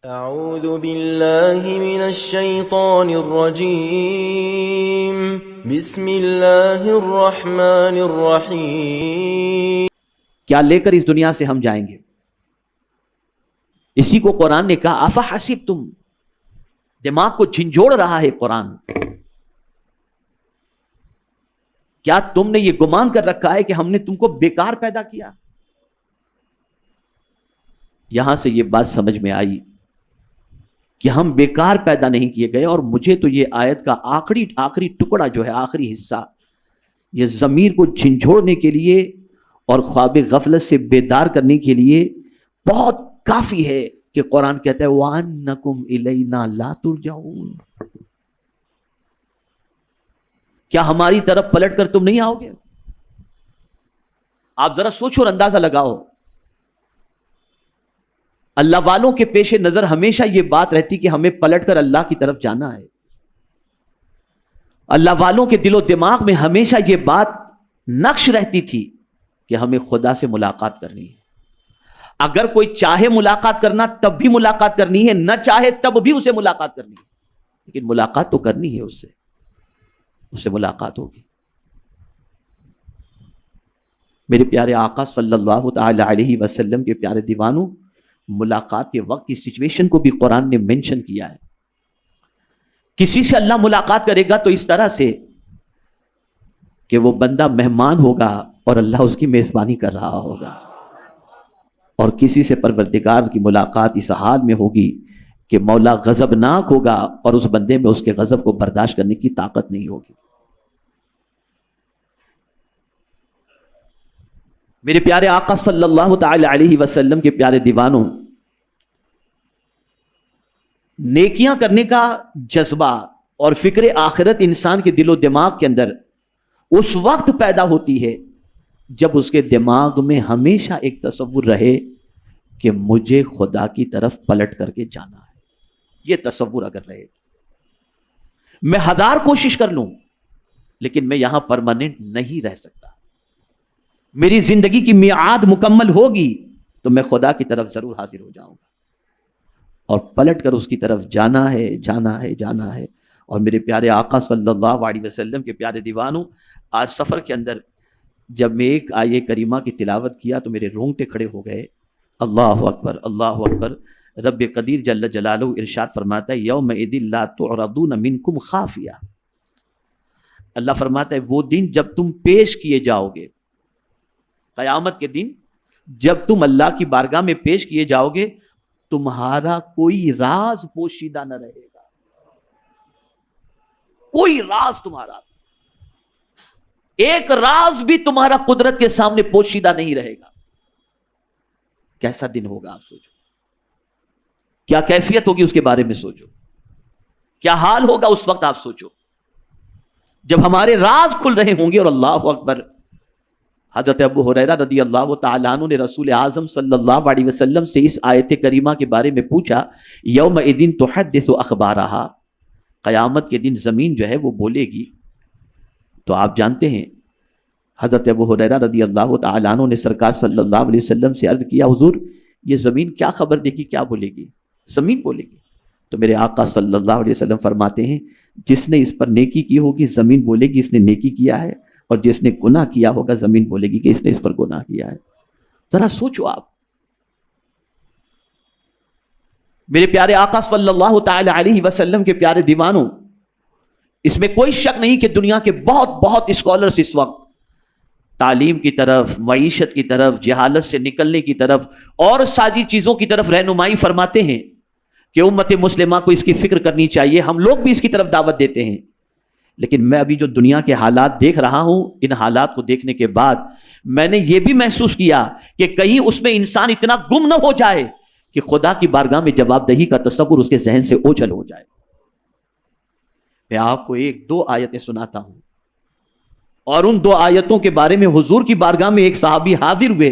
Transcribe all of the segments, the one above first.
اعوذ باللہ من الشیطان الرجیم بسم اللہ الرحمن الرحیم۔ کیا لے کر اس دنیا سے ہم جائیں گے؟ اسی کو قرآن نے کہا افحسبتم، دماغ کو جھنجھوڑ رہا ہے قرآن۔ کیا تم نے یہ گمان کر رکھا ہے کہ ہم نے تم کو بیکار پیدا کیا؟ یہاں سے یہ بات سمجھ میں آئی کہ ہم بیکار پیدا نہیں کیے گئے، اور مجھے تو یہ آیت کا آخری ٹکڑا جو ہے، آخری حصہ، یہ ضمیر کو جھنجھوڑنے کے لیے اور خواب غفلت سے بیدار کرنے کے لیے بہت کافی ہے کہ قرآن کہتا ہے وَأَنَّكُمْ إِلَيْنَا لَا تُرْجَعُونَ، کیا ہماری طرف پلٹ کر تم نہیں آؤ گے؟ آپ ذرا سوچو اور اندازہ لگاؤ۔ اللہ والوں کے پیش نظر ہمیشہ یہ بات رہتی کہ ہمیں پلٹ کر اللہ کی طرف جانا ہے۔ اللہ والوں کے دل و دماغ میں ہمیشہ یہ بات نقش رہتی تھی کہ ہمیں خدا سے ملاقات کرنی ہے۔ اگر کوئی چاہے ملاقات کرنا تب بھی ملاقات کرنی ہے، نہ چاہے تب بھی اسے ملاقات کرنی ہے، لیکن ملاقات تو کرنی ہے، اس سے ملاقات ہوگی۔ میرے پیارے آقا صلی اللہ تعالی علیہ وسلم کے پیارے دیوانوں، ملاقات کے وقت کی سچویشن کو بھی قرآن نے منشن کیا ہے۔ کسی سے اللہ ملاقات کرے گا تو اس طرح سے کہ وہ بندہ مہمان ہوگا اور اللہ اس کی میزبانی کر رہا ہوگا، اور کسی سے پروردگار کی ملاقات اس حال میں ہوگی کہ مولا غضبناک ہوگا اور اس بندے میں اس کے غضب کو برداشت کرنے کی طاقت نہیں ہوگی۔ میرے پیارے آقا صلی اللہ تعالی علیہ وسلم کے پیارے دیوانوں، نیکیاں کرنے کا جذبہ اور فکر آخرت انسان کے دل و دماغ کے اندر اس وقت پیدا ہوتی ہے جب اس کے دماغ میں ہمیشہ ایک تصور رہے کہ مجھے خدا کی طرف پلٹ کر کے جانا ہے۔ یہ تصور اگر رہے، میں ہزار کوشش کر لوں لیکن میں یہاں پرماننٹ نہیں رہ سکتا، میری زندگی کی میعاد مکمل ہوگی تو میں خدا کی طرف ضرور حاضر ہو جاؤں گا، اور پلٹ کر اس کی طرف جانا ہے۔ اور میرے پیارے آقا صلی اللہ علیہ وسلم کے پیارے دیوانوں، آج سفر کے اندر جب میں ایک آیہ کریمہ کی تلاوت کیا تو میرے رونگٹے کھڑے ہو گئے۔ اللہ اکبر، اللہ اکبر۔ رب قدیر جل جلالہ ارشاد فرماتا ہے یومئذ لا تعرضون منکم خافیہ، اللہ فرماتا ہے وہ دن جب تم پیش کیے جاؤ گے، قیامت کے دن جب تم اللہ کی بارگاہ میں پیش کیے جاؤ گے، تمہارا کوئی راز پوشیدہ نہ رہے گا، کوئی راز تمہارا، ایک راز بھی تمہارا قدرت کے سامنے پوشیدہ نہیں رہے گا۔ کیسا دن ہوگا آپ سوچو، کیا کیفیت ہوگی اس کے بارے میں سوچو، کیا حال ہوگا اس وقت آپ سوچو جب ہمارے راز کھل رہے ہوں گے۔ اور اللہ اکبر، حضرت ابو ہریرہ رضی اللہ تعالیٰ عنہ نے رسول اعظم صلی اللہ علیہ وسلم سے اس آیت کریمہ کے بارے میں پوچھا یومئذ تحدث اخبارہا، قیامت کے دن زمین جو ہے وہ بولے گی۔ تو آپ جانتے ہیں حضرت ابو ہریرہ رضی اللہ تعالیٰ عنہ نے سرکار صلی اللہ علیہ وسلم سے عرض کیا حضور یہ زمین کیا خبر دے گی، کیا بولے گی؟ زمین بولے گی۔ تو میرے آقا صلی اللہ علیہ وسلم فرماتے ہیں جس نے اس پر نیکی کی ہوگی زمین بولے گی اس نے نیکی کیا ہے، اور جس نے گناہ کیا ہوگا زمین بولے گی کہ اس نے اس پر گناہ کیا ہے۔ ذرا سوچو آپ، میرے پیارے آقا صلی اللہ تعالی علیہ وسلم کے پیارے دیوانوں، اس میں کوئی شک نہیں کہ دنیا کے بہت اسکالرز اس وقت تعلیم کی طرف، معیشت کی طرف، جہالت سے نکلنے کی طرف اور ساری چیزوں کی طرف رہنمائی فرماتے ہیں کہ امت مسلمہ کو اس کی فکر کرنی چاہیے، ہم لوگ بھی اس کی طرف دعوت دیتے ہیں۔ لیکن میں ابھی جو دنیا کے حالات دیکھ رہا ہوں، ان حالات کو دیکھنے کے بعد میں نے یہ بھی محسوس کیا کہ کہیں اس میں انسان اتنا گم نہ ہو جائے کہ خدا کی بارگاہ میں جواب دہی کا تصور اس کے ذہن سے اوجھل ہو جائے۔ میں آپ کو ایک دو آیتیں سناتا ہوں، اور ان دو آیتوں کے بارے میں حضور کی بارگاہ میں ایک صحابی حاضر ہوئے،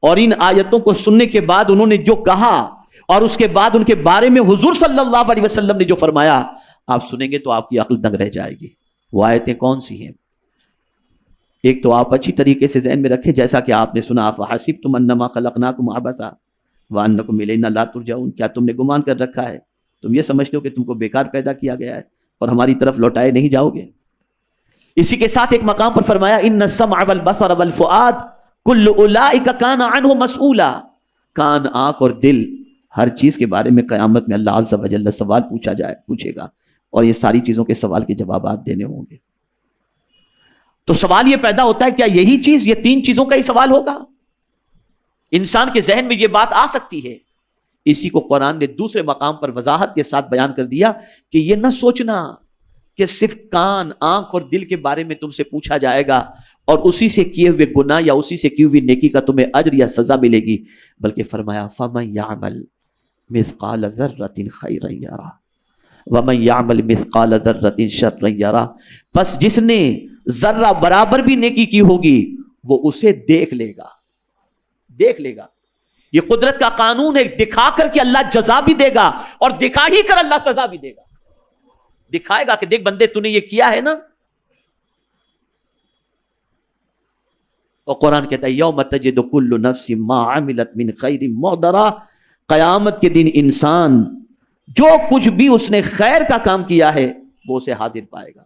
اور ان آیتوں کو سننے کے بعد انہوں نے جو کہا اور اس کے بعد ان کے بارے میں حضور صلی اللہ علیہ وسلم نے جو فرمایا، آپ سنیں گے تو آپ کی عقل دنگ رہ جائے گی۔ وہ آیتیں کون سی ہیں؟ ایک تو آپ اچھی طریقے سے ذہن میں رکھیں، جیسا کہ آپ نے سنا فحسبتم انما خلقناکم عبثا، وَأَنَّكُمْ إِلَيْنَا لَا تُرْجَعُونَ، کیا تم نے گمان کر رکھا ہے، تم یہ سمجھتے ہو کہ تم کو بیکار پیدا کیا گیا ہے اور ہماری طرف لوٹائے نہیں جاؤ گے؟ اسی کے ساتھ ایک مقام پر فرمایا ان السمع والبصر والفؤاد کل اولئک کان عنہ مسئولا، کان، آنکھ اور دل، ہر چیز کے بارے میں قیامت میں اللہ عز و جل سوال پوچھے گا، اور یہ ساری چیزوں کے سوال کے جوابات دینے ہوں گے۔ تو سوال یہ پیدا ہوتا ہے کیا یہی چیز، یہ تین چیزوں کا ہی سوال ہوگا؟ انسان کے ذہن میں یہ بات آ سکتی ہے۔ اسی کو قرآن نے دوسرے مقام پر وضاحت کے ساتھ بیان کر دیا کہ یہ نہ سوچنا کہ صرف کان، آنکھ اور دل کے بارے میں تم سے پوچھا جائے گا اور اسی سے کیے ہوئے گناہ یا اسی سے کی ہوئی نیکی کا تمہیں اجر یا سزا ملے گی، بلکہ فرمایا فَمَن يَعْمَلْ مِثْقَالَ ذَرَّةٍ خَيْرًا يَرَهُ وَمَن يَعْمَلْ مِثْقَالَ ذَرَّةٍ شَرًّا يَرَهُ، پس جس نے ذرہ برابر بھی نیکی کی ہوگی وہ اسے دیکھ لے گا، دیکھ لے گا۔ یہ قدرت کا قانون ہے، دکھا کر کے اللہ جزا بھی دے گا اور دکھا ہی کر اللہ سزا بھی دے گا۔ دکھائے گا کہ دیکھ بندے تو نے یہ کیا ہے نا، اور قرآن کہتا ہے یوم تجد کل نفس ما عملت من خیر محضرا، قیامت کے دن انسان جو کچھ بھی اس نے خیر کا کام کیا ہے وہ اسے حاضر پائے گا۔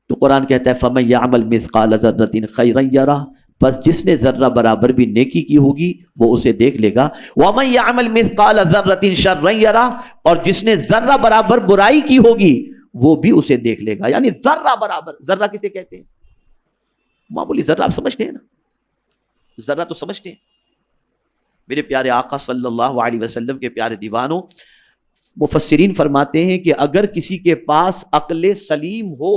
تو قرآن کہتا ہے فَمَن يَعْمَلْ مِثْقَالَ ذَرَّةٍ خَيْرًا يَرَهُ، بس جس نے ذرہ برابر بھی نیکی کی ہوگی وہ اسے دیکھ لے گا۔ وَمَن يَعْمَلْ مِثْقَالَ ذَرَّةٍ شَرًّا يَرَهُ، اور جس نے ذرہ برابر برائی کی ہوگی وہ بھی اسے دیکھ لے گا۔ یعنی ذرہ برابر، ذرہ کسے کہتے ہیں؟ معمولی ذرہ آپ سمجھتے ہیں نا، ذرہ تو سمجھتے ہیں۔ میرے پیارے آقا صلی اللہ علیہ وسلم کے پیارے دیوانوں، مفسرین فرماتے ہیں کہ اگر کسی کے پاس عقل سلیم ہو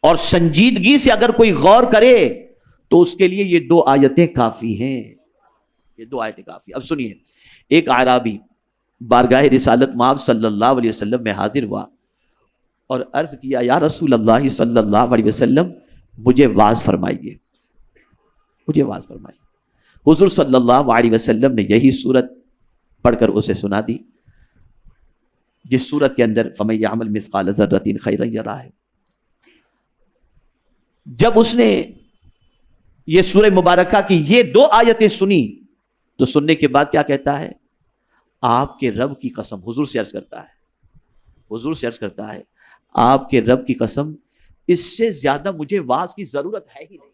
اور سنجیدگی سے اگر کوئی غور کرے تو اس کے لیے یہ دو آیتیں کافی ہیں، یہ دو آیتیں کافی۔ اب سنیے، ایک اعرابی بارگاہ رسالت مآب صلی اللہ علیہ وسلم میں حاضر ہوا اور عرض کیا یا رسول اللہ صلی اللہ علیہ وسلم مجھے واعظ فرمائیے، مجھے واعظ فرمائیے۔ حضور صلی اللہ علیہ وسلم نے یہی سورت پڑھ کر اسے سنا دی، جس سورت کے اندر فَمَن يَعْمَلْ مِثْقَالَ ذَرَّةٍ خَيْرًا يَرَهُ ہے۔ جب اس نے یہ سورہ مبارکہ کی یہ دو آیتیں سنی تو سننے کے بعد کیا کہتا ہے؟ آپ کے رب کی قسم، حضور سے عرض کرتا ہے، حضور سے عرض کرتا ہے آپ کے رب کی قسم، اس سے زیادہ مجھے واعظ کی ضرورت ہے ہی نہیں،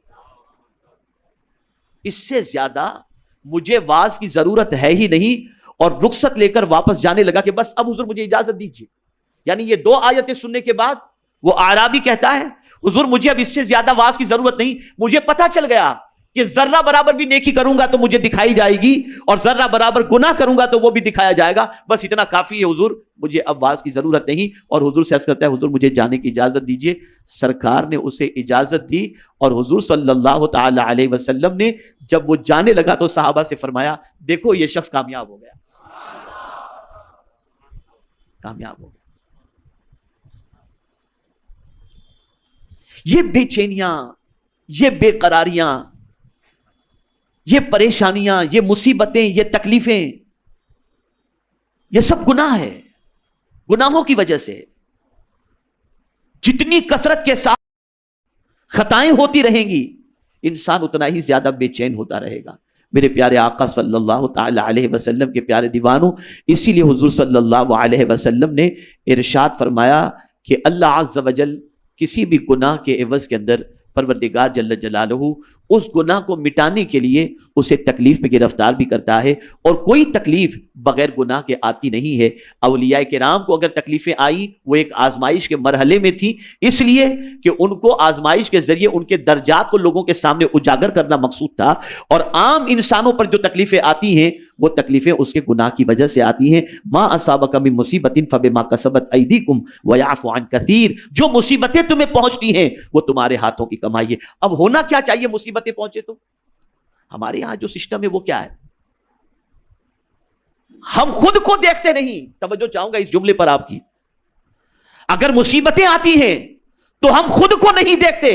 اس سے زیادہ مجھے واعظ کی ضرورت ہے ہی نہیں، اور رخصت لے کر واپس جانے لگا کہ بس اب حضور مجھے اجازت دیجیے۔ یعنی یہ دو آیتیں سننے کے بعد وہ اعرابی کہتا ہے حضور مجھے اب اس سے زیادہ واعظ کی ضرورت نہیں، مجھے پتہ چل گیا کہ ذرہ برابر بھی نیکی کروں گا تو مجھے دکھائی جائے گی اور ذرہ برابر گناہ کروں گا تو وہ بھی دکھایا جائے گا، بس اتنا کافی ہے حضور، مجھے اب واعظ کی ضرورت نہیں۔ اور حضور سے عرض کرتا ہے حضور مجھے جانے کی اجازت دیجیے۔ سرکار نے اسے اجازت دی اور حضور صلی اللہ تعالی علیہ وسلم نے جب وہ جانے لگا تو صحابہ سے فرمایا دیکھو یہ شخص کامیاب ہو گیا، کامیاب ہو گیا۔ یہ بے چینیاں، یہ بے قراریاں، یہ پریشانیاں، یہ مصیبتیں، یہ تکلیفیں، یہ سب گناہ ہے، گناہوں کی وجہ سے جتنی کثرت کے ساتھ خطائیں ہوتی رہیں گی انسان اتنا ہی زیادہ بے چین ہوتا رہے گا۔ میرے پیارے آقا صلی اللہ تعالی علیہ وسلم کے پیارے دیوانوں، اسی لیے حضور صلی اللہ علیہ وسلم نے ارشاد فرمایا کہ اللہ عز و جل کسی بھی گناہ کے عوض کے اندر پروردگار جل جلالہ اس گناہ کو مٹانے کے لیے اسے تکلیف میں گرفتار بھی کرتا ہے، اور کوئی تکلیف بغیر گناہ کے آتی نہیں ہے۔ اولیاء کرام کو اگر تکلیفیں آئی وہ ایک آزمائش کے مرحلے میں تھی، اس لیے کہ ان کو آزمائش کے ذریعے ان کے درجات کو لوگوں کے سامنے اجاگر کرنا مقصود تھا، اور عام انسانوں پر جو تکلیفیں آتی ہیں وہ تکلیفیں اس کے گناہ کی وجہ سے آتی ہیں۔ ما اصابک من مصیبت فبما کسبت ایدیکم ویعفو عن کثیر، جو مصیبتیں تمہیں پہنچتی ہیں وہ تمہارے ہاتھوں کی کمائی ہے۔ اب ہونا کیا چاہیے مصیبتیں پہنچے تو؟ ہمارے یہاں جو سسٹم ہے وہ کیا ہے؟ ہم خود کو دیکھتے نہیں۔ توجہ چاہوں گا اس جملے پر آپ کی، اگر مصیبتیں آتی ہیں تو ہم خود کو نہیں دیکھتے،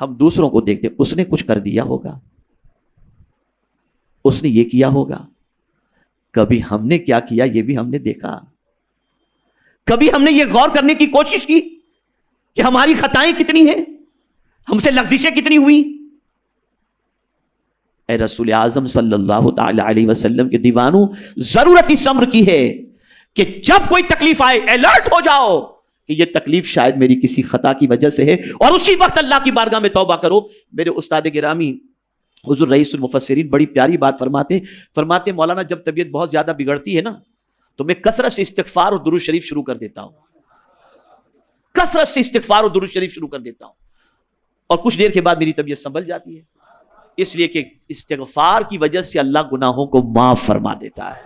ہم دوسروں کو دیکھتے۔ اس نے کچھ کر دیا ہوگا، اس نے یہ کیا ہوگا، کبھی ہم نے کیا کیا یہ بھی ہم نے دیکھا؟ کبھی ہم نے یہ غور کرنے کی کوشش کی کہ ہماری خطائیں کتنی ہیں، ہم سے لغزشیں کتنی ہوئی؟ اے رسول اعظم صلی اللہ تعالی علیہ وسلم کے دیوانوں، ضرورت اس امر کی ہے کہ جب کوئی تکلیف آئے الرٹ ہو جاؤ کہ یہ تکلیف شاید میری کسی خطا کی وجہ سے ہے، اور اسی وقت اللہ کی بارگاہ میں توبہ کرو۔ میرے استاد گرامی حضور رئیس المفسرین بڑی پیاری بات فرماتے مولانا جب طبیعت بہت زیادہ بگڑتی ہے نا تو میں کثرت سے استغفار اور درود شریف شروع کر دیتا ہوں، کثرت سے استغفار اور درود شریف شروع کر دیتا ہوں، اور کچھ دیر کے بعد میری طبیعت سنبھل جاتی ہے، اس لیے کہ استغفار کی وجہ سے اللہ گناہوں کو معاف فرما دیتا ہے،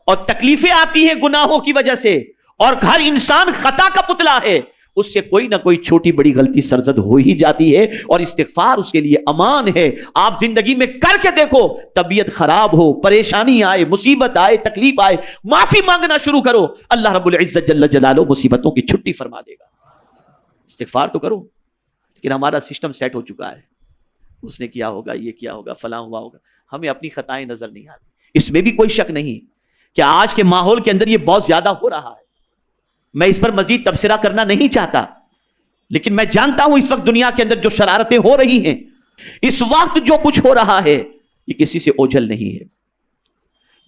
اور تکلیفیں آتی ہیں گناہوں کی وجہ سے، اور ہر انسان خطا کا پتلا ہے، اس سے کوئی نہ کوئی چھوٹی بڑی غلطی سرزد ہو ہی جاتی ہے، اور استغفار اس کے لیے امان ہے۔ آپ زندگی میں کر کے دیکھو، طبیعت خراب ہو، پریشانی آئے، مصیبت آئے، تکلیف آئے، معافی مانگنا شروع کرو، اللہ رب العزت جل جلالہ مصیبتوں کی چھٹی فرما دے گا۔ استغفار تو کرو، لیکن ہمارا سسٹم سیٹ ہو چکا ہے، اس نے کیا ہوگا، یہ کیا ہوگا، فلاں ہوا ہوگا، ہمیں اپنی خطائیں نظر نہیں آتی۔ اس میں بھی کوئی شک نہیں کہ آج کے ماحول کے اندر یہ بہت زیادہ ہو رہا ہے، میں اس پر مزید تبصرہ کرنا نہیں چاہتا، لیکن میں جانتا ہوں اس وقت دنیا کے اندر جو شرارتیں ہو رہی ہیں، اس وقت جو کچھ ہو رہا ہے، یہ کسی سے اوجھل نہیں ہے،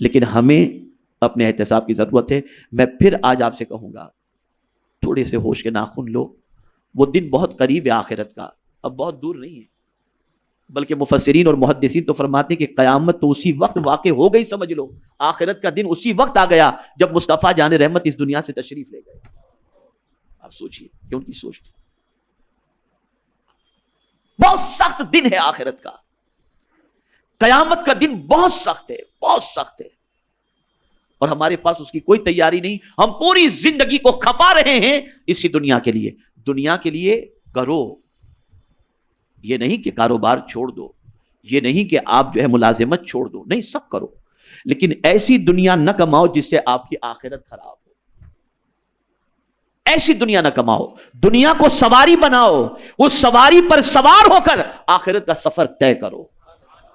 لیکن ہمیں اپنے احتساب کی ضرورت ہے۔ میں پھر آج آپ سے کہوں گا، تھوڑے سے ہوش کے ناخن لو، وہ دن بہت قریب ہے آخرت کا، اب بہت دور نہیں ہے، بلکہ مفسرین اور محدثین تو فرماتے ہیں کہ قیامت تو اسی وقت واقع ہو گئی، سمجھ لو آخرت کا دن اسی وقت آ گیا جب مصطفیٰ جان رحمت اس دنیا سے تشریف لے گئے۔ آپ سوچئے کہ ان کی سوچ تھی، بہت سخت دن ہے آخرت کا، قیامت کا دن بہت سخت ہے، بہت سخت ہے، اور ہمارے پاس اس کی کوئی تیاری نہیں۔ ہم پوری زندگی کو کھپا رہے ہیں اسی دنیا کے لیے۔ دنیا کے لیے کرو، یہ نہیں کہ کاروبار چھوڑ دو، یہ نہیں کہ آپ جو ہے ملازمت چھوڑ دو، نہیں، سب کرو، لیکن ایسی دنیا نہ کماؤ جس سے آپ کی آخرت خراب ہو، ایسی دنیا نہ کماؤ، دنیا کو سواری بناؤ، اس سواری پر سوار ہو کر آخرت کا سفر طے کرو۔